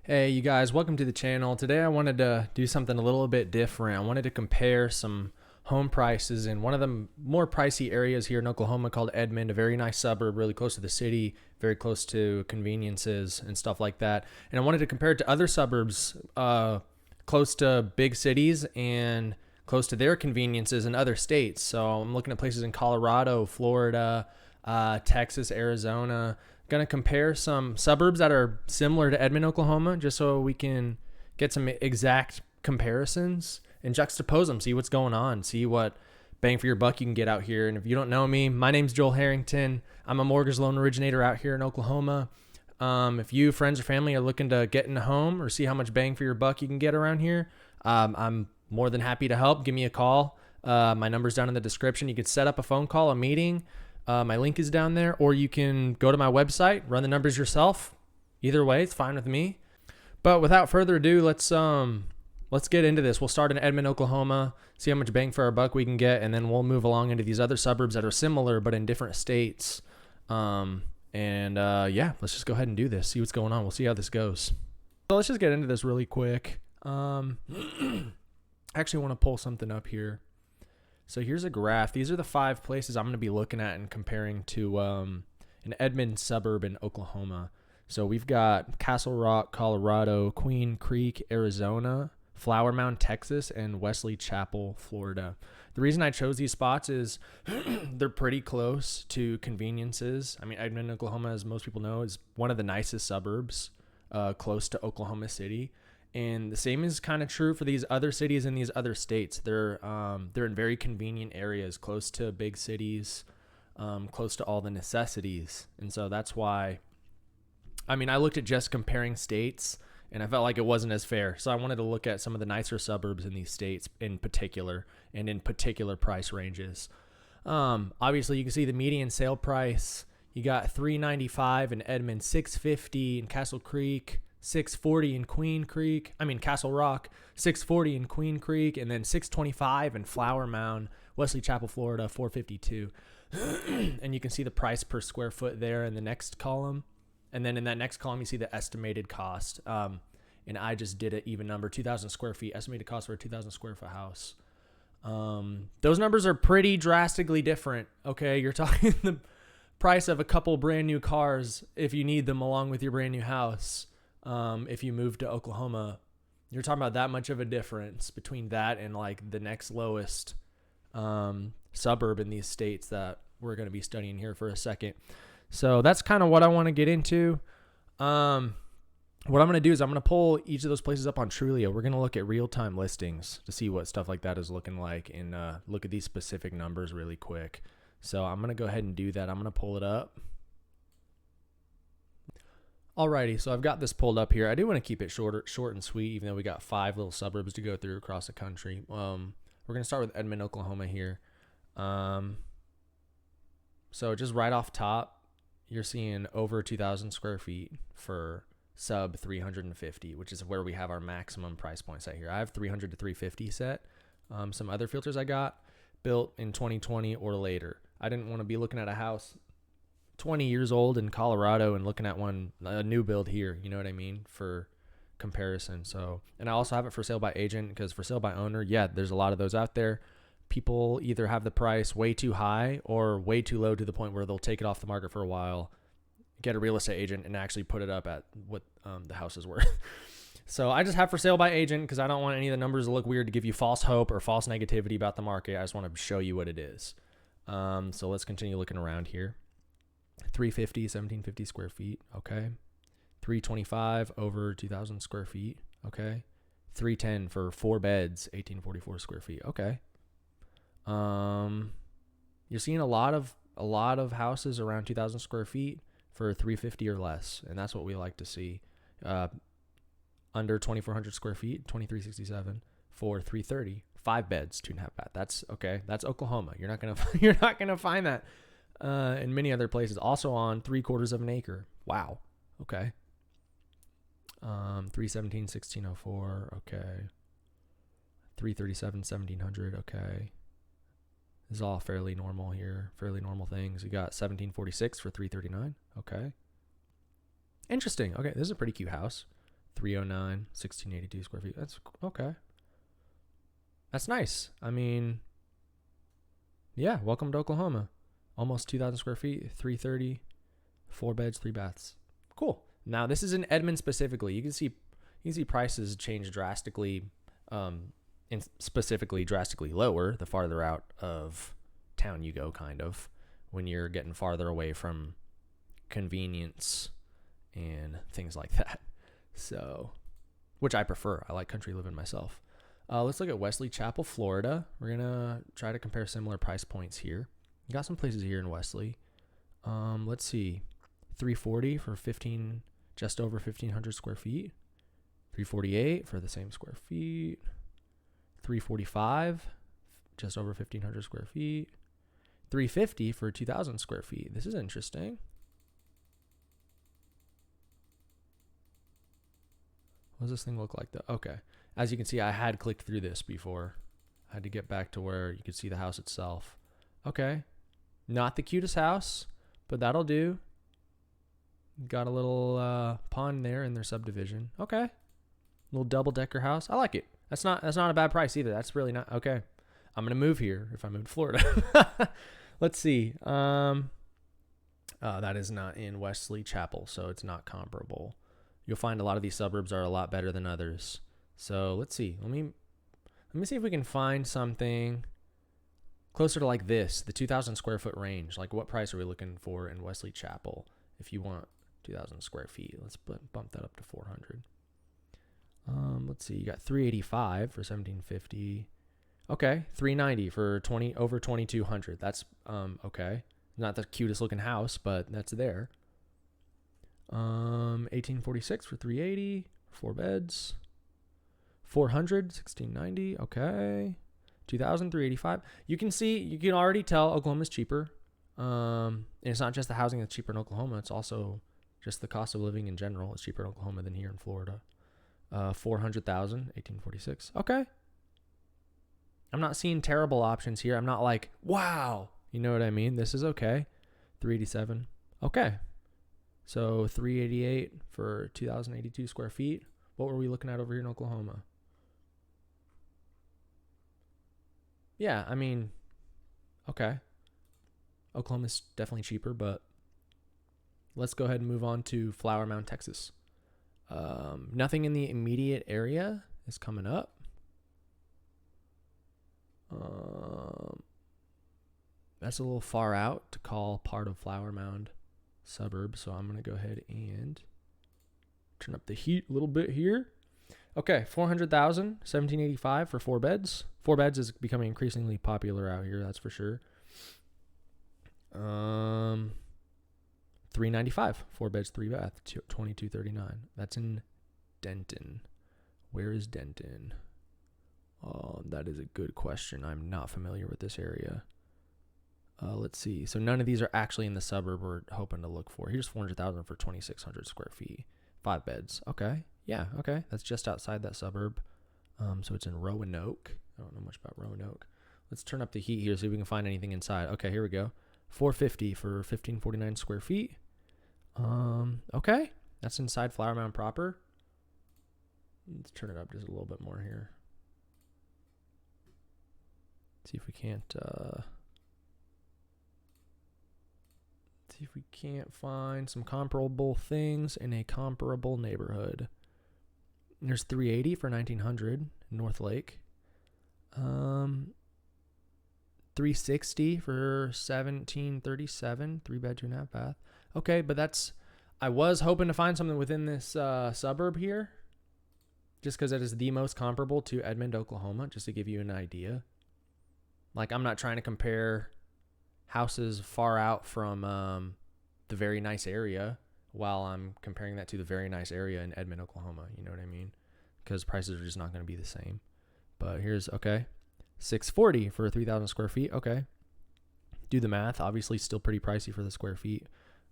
Hey, you guys, welcome to the channel. Today I wanted to do something a little bit different. I wanted to compare some home prices in one of the more pricey areas here in Oklahoma called Edmond, a very nice suburb, really close to the city, very close to conveniences and stuff like that. And I wanted to compare it to other suburbs close to big cities and close to their conveniences in other states. So I'm looking at places in Colorado, Florida, Texas, Arizona. Going to compare some suburbs that are similar to Edmond, Oklahoma, just so we can get some exact comparisons and juxtapose them, see what's going on, see what bang for your buck you can get out here. And if you don't know me, my name's Joel Harrington. I'm a mortgage loan originator out here in Oklahoma. If you, friends, or family are looking to get in a home or see how much bang for your buck you can get around here, I'm more than happy to help. Give me a call. My number's down in the description. You could set up a phone call, a meeting. My link is down there, or you can go to my website, run the numbers yourself. Either way, it's fine with me. But without further ado, let's get into this. We'll start in Edmond, Oklahoma, see how much bang for our buck we can get, and then we'll move along into these other suburbs that are similar but in different states. Yeah, let's just go ahead and do this. See what's going on. We'll see how this goes. So let's just get into this really quick. I actually want to pull something up here. So here's a graph. These are the 5 places I'm going to be looking at and comparing to an Edmond suburb in Oklahoma. So we've got Castle Rock, Colorado, Queen Creek, Arizona, Flower Mound, Texas, and Wesley Chapel, Florida. The reason I chose these spots is they're pretty close to conveniences. I mean, Edmond, Oklahoma, as most people know, is one of the nicest suburbs close to Oklahoma City. And the same is kind of true for these other cities in these other states. They're in very convenient areas, close to big cities, close to all the necessities. And so that's why, I mean, I looked at just comparing states and I felt like it wasn't as fair. So I wanted to look at some of the nicer suburbs in these states in particular and in particular price ranges. Obviously, you can see the median sale price. You got $395 in Edmond, $650 in Castle Creek, $640 in Castle Rock, $640 in Queen Creek, and then $625 in Flower Mound, Wesley Chapel, Florida, $452. And you can see the price per square foot there in the next column. And then in that next column, you see the estimated cost. And I just did an even number, 2,000 square feet, estimated cost for a 2,000 square foot house. Those numbers are pretty drastically different. Okay, you're talking the price of a couple brand new cars if you need them along with your brand new house. If you move to Oklahoma, you're talking about that much of a difference between that and like the next lowest suburb in these states that we're going to be studying here for a second. So that's kind of what I want to get into. What I'm going to do is I'm going to pull each of those places up on Trulia. We're going to look at real-time listings to see what stuff like that is looking like and look at these specific numbers really quick. So I'm going to go ahead and do that. I'm going to pull it up. Alrighty, so I've got this pulled up here. I do want to keep it short and sweet, even though we got 5 little suburbs to go through across the country. We're going to start with Edmond, Oklahoma here. So just right off top, you're seeing over 2,000 square feet for sub 350, which is where we have our maximum price point set here. I have 300 to 350 set. Some other filters I got built in 2020 or later. I didn't want to be looking at a house 20 years old in Colorado and looking at a new build here, you know what I mean, for comparison. So, and I also have it for sale by agent, because for sale by owner, yeah, there's a lot of those out there. People either have the price way too high or way too low to the point where they'll take it off the market for a while, get a real estate agent, and actually put it up at what the house is worth. So I just have for sale by agent because I don't want any of the numbers to look weird to give you false hope or false negativity about the market. I just want to show you what it is. So let's continue looking around here. 350, 1750 square feet. Okay. 325 over 2,000 square feet. Okay. 310 for 4 beds, 1844 square feet. Okay. You're seeing a lot of houses around 2,000 square feet for 350 or less, and that's what we like to see. Under 2,400 square feet, 2,367 for 330. 5 beds, 2.5 bath. That's okay. That's Oklahoma. You're not gonna find that in many other places. Also on 3/4 of an acre. Wow. Okay. 317, 1604. Okay. 337, 1700. Okay. This is all fairly normal here. Fairly normal things. You got 1746 for 339. Okay. Interesting. Okay. This is a pretty cute house. 309, 1682 square feet. That's okay. That's nice. I mean, yeah, welcome to Oklahoma. Almost 2,000 square feet, 330, 4 beds, 3 baths. Cool. Now this is in Edmond specifically. You can see prices change drastically, and specifically drastically lower the farther out of town you go, kind of, when you're getting farther away from convenience and things like that. So, which I prefer. I like country living myself. Let's look at Wesley Chapel, Florida. We're going to try to compare similar price points here. You got some places here in Wesley. Let's see. 340 for just over 1,500 square feet. 348 for the same square feet. 345, just over 1,500 square feet. 350 for 2,000 square feet. This is interesting. What does this thing look like though? Okay. As you can see, I had clicked through this before. I had to get back to where you could see the house itself. Okay. Not the cutest house, but that'll do. Got a little pond there in their subdivision. Okay. Little double-decker house. I like it. That's not a bad price either. That's really not okay. I'm gonna move here if I move to Florida. Let's see. That is not in Wesley Chapel, so it's not comparable. You'll find a lot of these suburbs are a lot better than others. So let's see. Let me see if we can find something closer to like this, the 2,000 square foot range. Like what price are we looking for in Wesley Chapel? If you want 2,000 square feet, let's bump that up to 400. Let's see. You got 385 for 1,750. Okay, 390 for over 2,200. That's okay. Not the cutest looking house, but that's there. 1846 for 380, 4 beds. 400, 1,690. Okay. 2,000, 385. You can already tell Oklahoma's cheaper. And it's not just the housing that's cheaper in Oklahoma. It's also just the cost of living in general. It's cheaper in Oklahoma than here in Florida. 400,000, 1846. Okay. I'm not seeing terrible options here. I'm not like, wow. You know what I mean? This is okay. 387. Okay. So 388 for 2,082 square feet. What were we looking at over here in Oklahoma? Yeah, I mean, okay. Oklahoma's definitely cheaper, but let's go ahead and move on to Flower Mound, Texas. Nothing in the immediate area is coming up. That's a little far out to call part of Flower Mound suburb, so I'm going to go ahead and turn up the heat a little bit here. Okay, 400,000, 1,785 for 4 beds. 4 beds is becoming increasingly popular out here, that's for sure. 395, 4 beds, 3 bath, 2239. That's in Denton. Where is Denton? That is a good question. I'm not familiar with this area. Let's see. So none of these are actually in the suburb we're hoping to look for. Here's 400,000 for 2,600 square feet, 5 beds. Okay. Yeah. Okay. That's just outside that suburb. So it's in Roanoke. I don't know much about Roanoke. Let's turn up the heat here so we can find anything inside. Okay. Here we go. 450 for 1,549 square feet. Okay. That's inside Flower Mound proper. Let's turn it up just a little bit more here. See if we can't, see if we can't find some comparable things in a comparable neighborhood. There's 380 for 1,900 North Lake. 360 for 1,737, 3 bed, 2.5 bath. Okay, but I was hoping to find something within this suburb here, just because it is the most comparable to Edmond, Oklahoma, just to give you an idea. Like, I'm not trying to compare houses far out from the very nice area while I'm comparing that to the very nice area in Edmond, Oklahoma. You know what I mean? Because prices are just not going to be the same. But here's, okay, 640 for 3,000 square feet. Okay. Do the math. Obviously still pretty pricey for the square feet,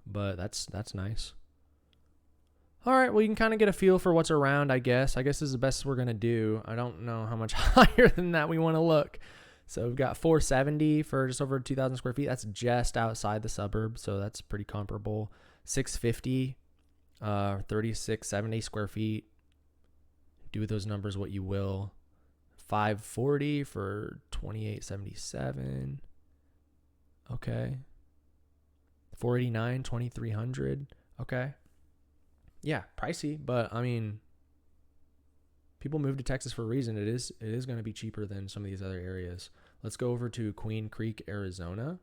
but that's nice. All right, well, you can kind of get a feel for what's around, I guess. I guess this is the best we're going to do. I don't know how much higher than that we want to look. So we've got 470 for just over 2,000 square feet. That's just outside the suburb, so that's pretty comparable. 650, 3,670 square feet. Do with those numbers what you will. 540 for 2877. Okay. 489, 2300. Okay. Yeah, pricey, but I mean, people move to Texas for a reason. It is going to be cheaper than some of these other areas. Let's go over to Queen Creek, Arizona.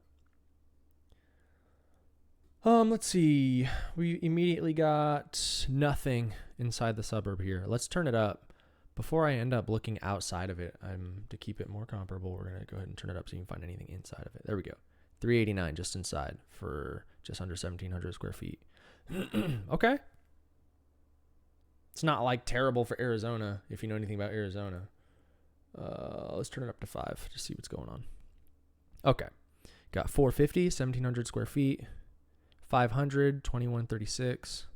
Let's see. We immediately got nothing inside the suburb here. Let's turn it up. Before I end up looking outside of it, to keep it more comparable, we're going to go ahead and turn it up so you can find anything inside of it. There we go. 389 just inside for just under 1,700 square feet. Okay. It's not like terrible for Arizona if you know anything about Arizona. Let's turn it up to 5 to see what's going on. Okay. Got 450, 1,700 square feet. 500, 2136.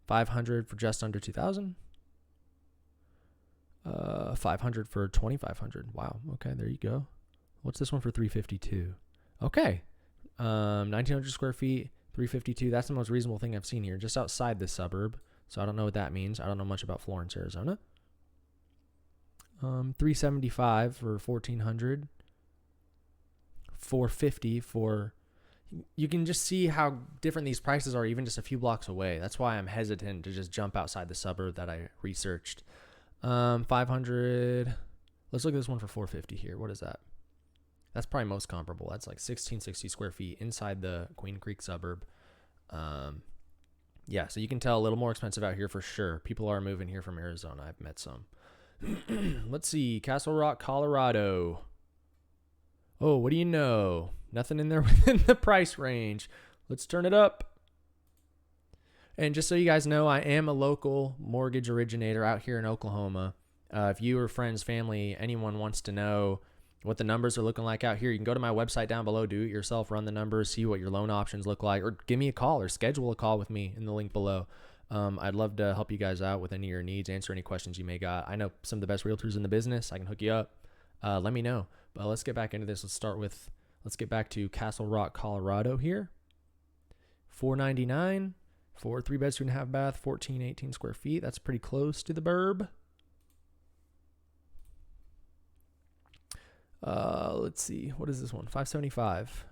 500 for just under 2,000. 500 for 2,500. Wow. Okay, there you go. What's this one for 352? Okay. 1,900 square feet, 352. That's the most reasonable thing I've seen here, just outside this suburb. So I don't know what that means. I don't know much about Florence, Arizona. 375 for 1,400. 450 for, you can just see how different these prices are even just a few blocks away. That's why I'm hesitant to just jump outside the suburb that I researched. 500. Let's look at this one for 450 here. What is that? That's probably most comparable. That's like 1,660 square feet inside the Queen Creek suburb. Yeah, so you can tell a little more expensive out here for sure. People are moving here from Arizona. I've met some. Let's see. Castle Rock, Colorado. Oh, what do you know? Nothing in there within the price range. Let's turn it up. And just so you guys know, I am a local mortgage originator out here in Oklahoma. If you or friends, family, anyone wants to know what the numbers are looking like out here, you can go to my website down below, do it yourself, run the numbers, see what your loan options look like, or give me a call or schedule a call with me in the link below. I'd love to help you guys out with any of your needs, answer any questions you may got. I know some of the best realtors in the business. I can hook you up. Let me know. But let's get back into this. Let's get back to Castle Rock, Colorado here. $499 for 3 beds, 2.5 bath, 1,418 square feet. That's pretty close to the burb. Let's see. What is this one? 575.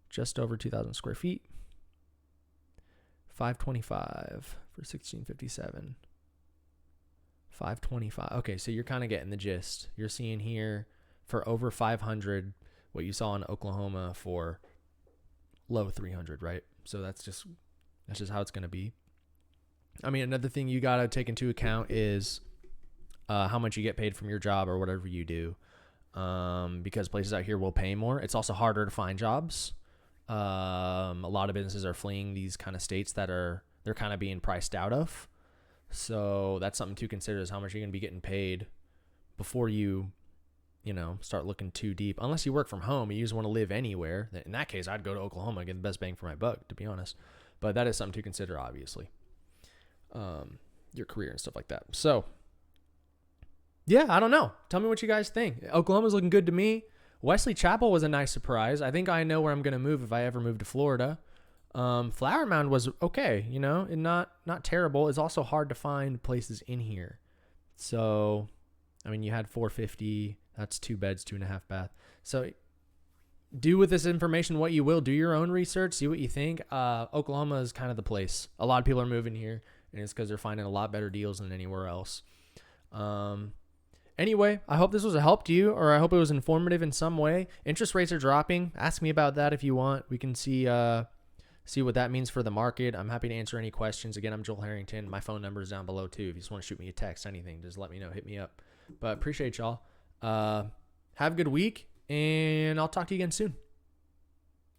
Just over 2,000 square feet. 525 for 1,657. 525. Okay, so you're kind of getting the gist. You're seeing here for over 500 what you saw in Oklahoma for low 300, right? So that's just how it's going to be. I mean, another thing you got to take into account is how much you get paid from your job or whatever you do, because places out here will pay more. It's also harder to find jobs. A lot of businesses are fleeing these kind of states that they're kind of being priced out of. So that's something to consider, is how much you're going to be getting paid before you start looking too deep. Unless you work from home and you just want to live anywhere. In that case, I'd go to Oklahoma and get the best bang for my buck, to be honest. But that is something to consider, obviously. Your career and stuff like that. So, yeah, I don't know. Tell me what you guys think. Oklahoma's looking good to me. Wesley Chapel was a nice surprise. I think I know where I'm going to move if I ever move to Florida. Flower Mound was okay, and not terrible. It's also hard to find places in here. So, I mean, you had 450. That's 2 beds, 2.5 bath. So do with this information what you will. Do your own research. See what you think. Oklahoma is kind of the place. A lot of people are moving here, and it's because they're finding a lot better deals than anywhere else. Anyway, I hope this was a help to you, or I hope it was informative in some way. Interest rates are dropping. Ask me about that if you want. We can see what that means for the market. I'm happy to answer any questions. Again, I'm Joel Harrington. My phone number is down below too. If you just want to shoot me a text, anything, just let me know. Hit me up. But appreciate y'all. Have a good week, and I'll talk to you again soon.